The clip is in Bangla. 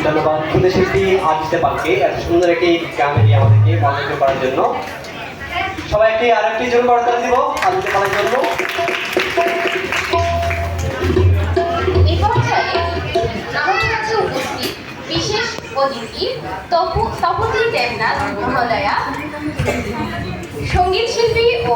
ধন্যবাদ শিল্পী আজিজা পালকে এত সুন্দর একটি গান নিয়ে আমাদেরকে মনোযোগ করার জন্য। সবাইকে আরেকটি জোর করতালি দিব আজিজা পালের জন্য। এই পর্যায়ে আমাদের কাছে উপস্থিত বিশেষ অতিথি তপতী দেবনাথ মহোদয়া, সঙ্গীত শিল্পী ও